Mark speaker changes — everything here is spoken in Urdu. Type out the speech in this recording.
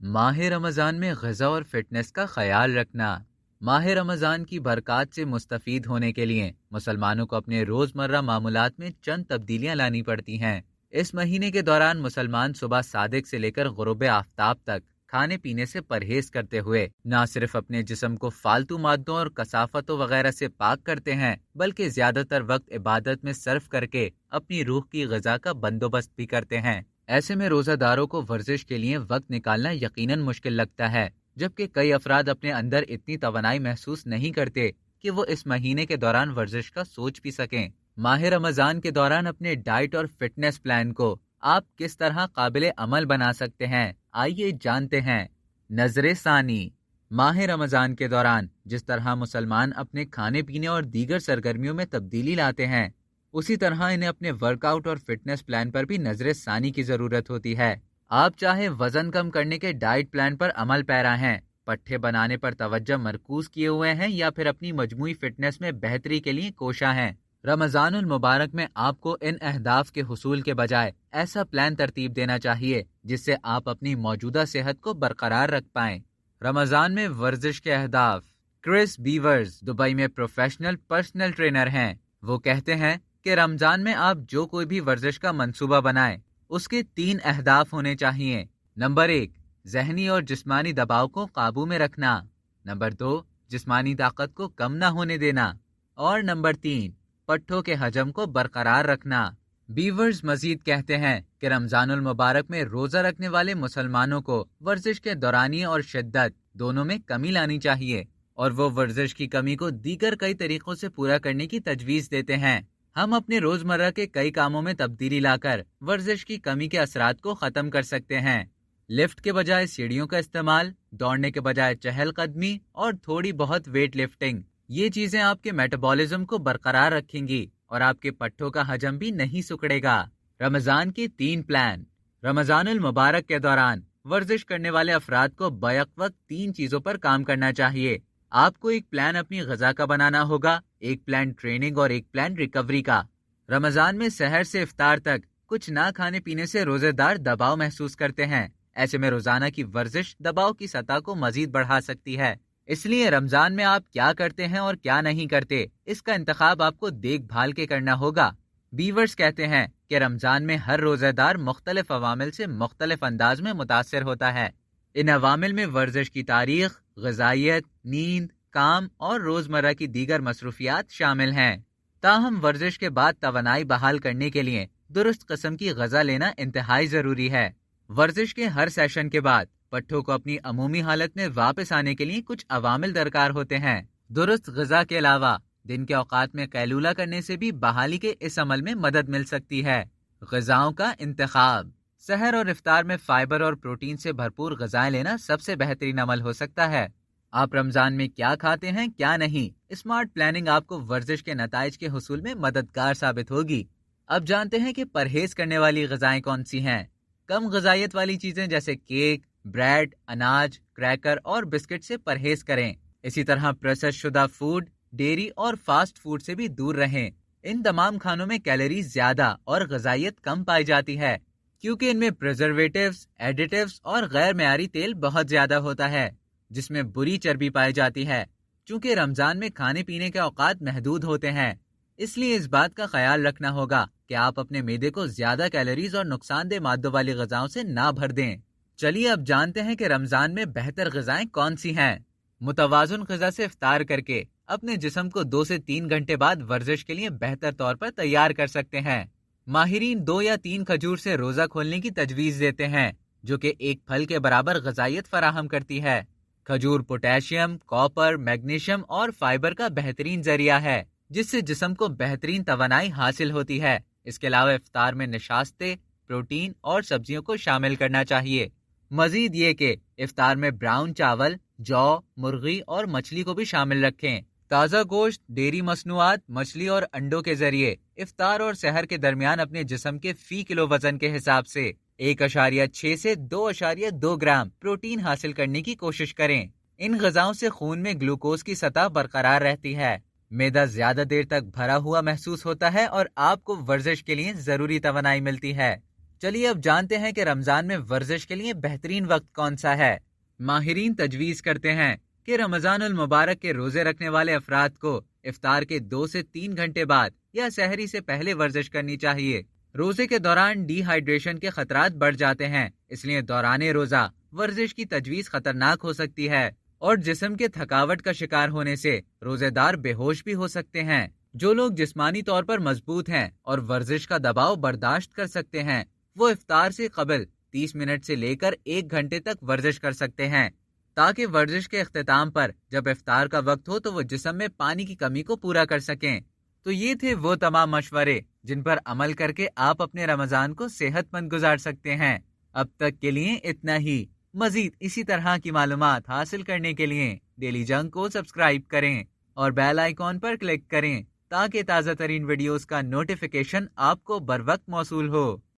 Speaker 1: ماہ رمضان میں غذا اور فٹنس کا خیال رکھنا۔ ماہ رمضان کی برکات سے مستفید ہونے کے لیے مسلمانوں کو اپنے روزمرہ معمولات میں چند تبدیلیاں لانی پڑتی ہیں۔ اس مہینے کے دوران مسلمان صبح صادق سے لے کر غروب آفتاب تک کھانے پینے سے پرہیز کرتے ہوئے نہ صرف اپنے جسم کو فالتو مادوں اور کثافتوں وغیرہ سے پاک کرتے ہیں، بلکہ زیادہ تر وقت عبادت میں صرف کر کے اپنی روح کی غذا کا بندوبست بھی کرتے ہیں۔ ایسے میں روزہ داروں کو ورزش کے لیے وقت نکالنا یقیناً مشکل لگتا ہے، جبکہ کئی افراد اپنے اندر اتنی توانائی محسوس نہیں کرتے کہ وہ اس مہینے کے دوران ورزش کا سوچ بھی سکیں۔ ماہ رمضان کے دوران اپنے ڈائٹ اور فٹنس پلان کو آپ کس طرح قابل عمل بنا سکتے ہیں، آئیے جانتے ہیں۔ نظر ثانی۔ ماہ رمضان کے دوران جس طرح مسلمان اپنے کھانے پینے اور دیگر سرگرمیوں میں تبدیلی لاتے ہیں، اسی طرح انہیں اپنے ورک آؤٹ اور فٹنس پلان پر بھی نظر ثانی کی ضرورت ہوتی ہے۔ آپ چاہے وزن کم کرنے کے ڈائٹ پلان پر عمل پیرا ہیں، پٹھے بنانے پر توجہ مرکوز کیے ہوئے ہیں، یا پھر اپنی مجموعی فٹنس میں بہتری کے لیے کوشاں ہیں، رمضان المبارک میں آپ کو ان اہداف کے حصول کے بجائے ایسا پلان ترتیب دینا چاہیے جس سے آپ اپنی موجودہ صحت کو برقرار رکھ پائیں۔ رمضان میں ورزش کے اہداف۔ کرس بیورز دبئی میں پروفیشنل پرسنل ٹرینر ہیں۔ وہ کہتے ہیں کہ رمضان میں آپ جو کوئی بھی ورزش کا منصوبہ بنائیں، اس کے 3 اہداف ہونے چاہیے۔ نمبر 1، ذہنی اور جسمانی دباؤ کو قابو میں رکھنا۔ نمبر 2، جسمانی طاقت کو کم نہ ہونے دینا۔ اور نمبر 3، پٹھوں کے حجم کو برقرار رکھنا۔ بیورز مزید کہتے ہیں کہ رمضان المبارک میں روزہ رکھنے والے مسلمانوں کو ورزش کے دورانیے اور شدت دونوں میں کمی لانی چاہیے، اور وہ ورزش کی کمی کو دیگر کئی طریقوں سے پورا کرنے کی تجویز دیتے ہیں۔ ہم اپنے روزمرہ کے کئی کاموں میں تبدیلی لا کر ورزش کی کمی کے اثرات کو ختم کر سکتے ہیں۔ لفٹ کے بجائے سیڑھیوں کا استعمال، دوڑنے کے بجائے چہل قدمی اور تھوڑی بہت ویٹ لفٹنگ، یہ چیزیں آپ کے میٹابولزم کو برقرار رکھیں گی اور آپ کے پٹھوں کا حجم بھی نہیں سکڑے گا۔ رمضان کے 3 پلان۔ رمضان المبارک کے دوران ورزش کرنے والے افراد کو بیک وقت 3 چیزوں پر کام کرنا چاہیے۔ آپ کو ایک پلان اپنی غذا کا بنانا ہوگا، ایک پلان ٹریننگ اور ایک پلان ریکوری کا۔ رمضان میں سحر سے افطار تک کچھ نہ کھانے پینے سے روزے دار دباؤ محسوس کرتے ہیں۔ ایسے میں روزانہ کی ورزش دباؤ کی سطح کو مزید بڑھا سکتی ہے۔ اس لیے رمضان میں آپ کیا کرتے ہیں اور کیا نہیں کرتے، اس کا انتخاب آپ کو دیکھ بھال کے کرنا ہوگا۔ بیورز کہتے ہیں کہ رمضان میں ہر روزہ دار مختلف عوامل سے مختلف انداز میں متاثر ہوتا ہے۔ ان عوامل میں ورزش کی تاریخ، غذائیت، نیند، کام اور روزمرہ کی دیگر مصروفیات شامل ہیں۔ تاہم ورزش کے بعد توانائی بحال کرنے کے لیے درست قسم کی غذا لینا انتہائی ضروری ہے۔ ورزش کے ہر سیشن کے بعد پٹھوں کو اپنی عمومی حالت میں واپس آنے کے لیے کچھ عوامل درکار ہوتے ہیں۔ درست غذا کے علاوہ دن کے اوقات میں قیلولہ کرنے سے بھی بحالی کے اس عمل میں مدد مل سکتی ہے۔ غذاؤں کا انتخاب۔ سحر اور افطار میں فائبر اور پروٹین سے بھرپور غذائیں لینا سب سے بہترین عمل ہو سکتا ہے۔ آپ رمضان میں کیا کھاتے ہیں کیا نہیں، اسمارٹ پلاننگ آپ کو ورزش کے نتائج کے حصول میں مددگار ثابت ہوگی۔ اب جانتے ہیں کہ پرہیز کرنے والی غذائیں کون سی ہیں۔ کم غذائیت والی چیزیں جیسے کیک، بریڈ، اناج، کریکر اور بسکٹ سے پرہیز کریں۔ اسی طرح پروسیس شدہ فوڈ، ڈیری اور فاسٹ فوڈ سے بھی دور رہیں۔ ان تمام کھانوں میں کیلوریز زیادہ اور غذائیت کم پائی جاتی ہے، کیونکہ ان میں پریزرویٹیوز، ایڈیٹیوز اور غیر معیاری تیل بہت زیادہ ہوتا ہے، جس میں بری چربی پائی جاتی ہے۔ چونکہ رمضان میں کھانے پینے کے اوقات محدود ہوتے ہیں، اس لیے اس بات کا خیال رکھنا ہوگا کہ آپ اپنے معدے کو زیادہ کیلوریز اور نقصان دہ مادوں والی غذاؤں سے نہ بھر دیں۔ چلیے اب جانتے ہیں کہ رمضان میں بہتر غذائیں کون سی ہیں۔ متوازن غذا سے افطار کر کے اپنے جسم کو 2 سے 3 گھنٹے بعد ورزش کے لیے بہتر طور پر تیار کر سکتے ہیں۔ ماہرین 2 یا 3 کھجور سے روزہ کھولنے کی تجویز دیتے ہیں، جو کہ ایک پھل کے برابر غذائیت فراہم کرتی ہے۔ کھجور پوٹیشیم، کاپر، میگنیشیم اور فائبر کا بہترین ذریعہ ہے، جس سے جسم کو بہترین توانائی حاصل ہوتی ہے۔ اس کے علاوہ افطار میں نشاستے، پروٹین اور سبزیوں کو شامل کرنا چاہیے۔ مزید یہ کہ افطار میں براؤن چاول، جو، مرغی اور مچھلی کو بھی شامل رکھیں۔ تازہ گوشت، ڈیری مصنوعات، مچھلی اور انڈوں کے ذریعے افطار اور سحر کے درمیان اپنے جسم کے فی کلو وزن کے حساب سے 1.6 سے 2.2 گرام پروٹین حاصل کرنے کی کوشش کریں۔ ان غذاؤں سے خون میں گلوکوز کی سطح برقرار رہتی ہے، معدہ زیادہ دیر تک بھرا ہوا محسوس ہوتا ہے اور آپ کو ورزش کے لیے ضروری توانائی ملتی ہے۔ چلیے اب جانتے ہیں کہ رمضان میں ورزش کے لیے بہترین وقت کون سا ہے۔ ماہرین تجویز کرتے ہیں کہ رمضان المبارک کے روزے رکھنے والے افراد کو افطار کے 2 سے 3 گھنٹے بعد یا سحری سے پہلے ورزش کرنی چاہیے۔ روزے کے دوران ڈی ہائیڈریشن کے خطرات بڑھ جاتے ہیں، اس لیے دوران روزہ ورزش کی تجویز خطرناک ہو سکتی ہے اور جسم کے تھکاوٹ کا شکار ہونے سے روزے دار بے ہوش بھی ہو سکتے ہیں۔ جو لوگ جسمانی طور پر مضبوط ہیں اور ورزش کا دباؤ برداشت کر سکتے ہیں، وہ افطار سے قبل 30 منٹ سے لے کر 1 گھنٹے تک ورزش کر سکتے ہیں، تاکہ ورزش کے اختتام پر جب افطار کا وقت ہو تو وہ جسم میں پانی کی کمی کو پورا کر سکیں۔ تو یہ تھے وہ تمام مشورے جن پر عمل کر کے آپ اپنے رمضان کو صحت مند گزار سکتے ہیں۔ اب تک کے لیے اتنا ہی۔ مزید اسی طرح کی معلومات حاصل کرنے کے لیے ڈیلی جنگ کو سبسکرائب کریں اور بیل آئیکن پر کلک کریں تاکہ تازہ ترین ویڈیوز کا نوٹیفیکیشن آپ کو بر وقت موصول ہو۔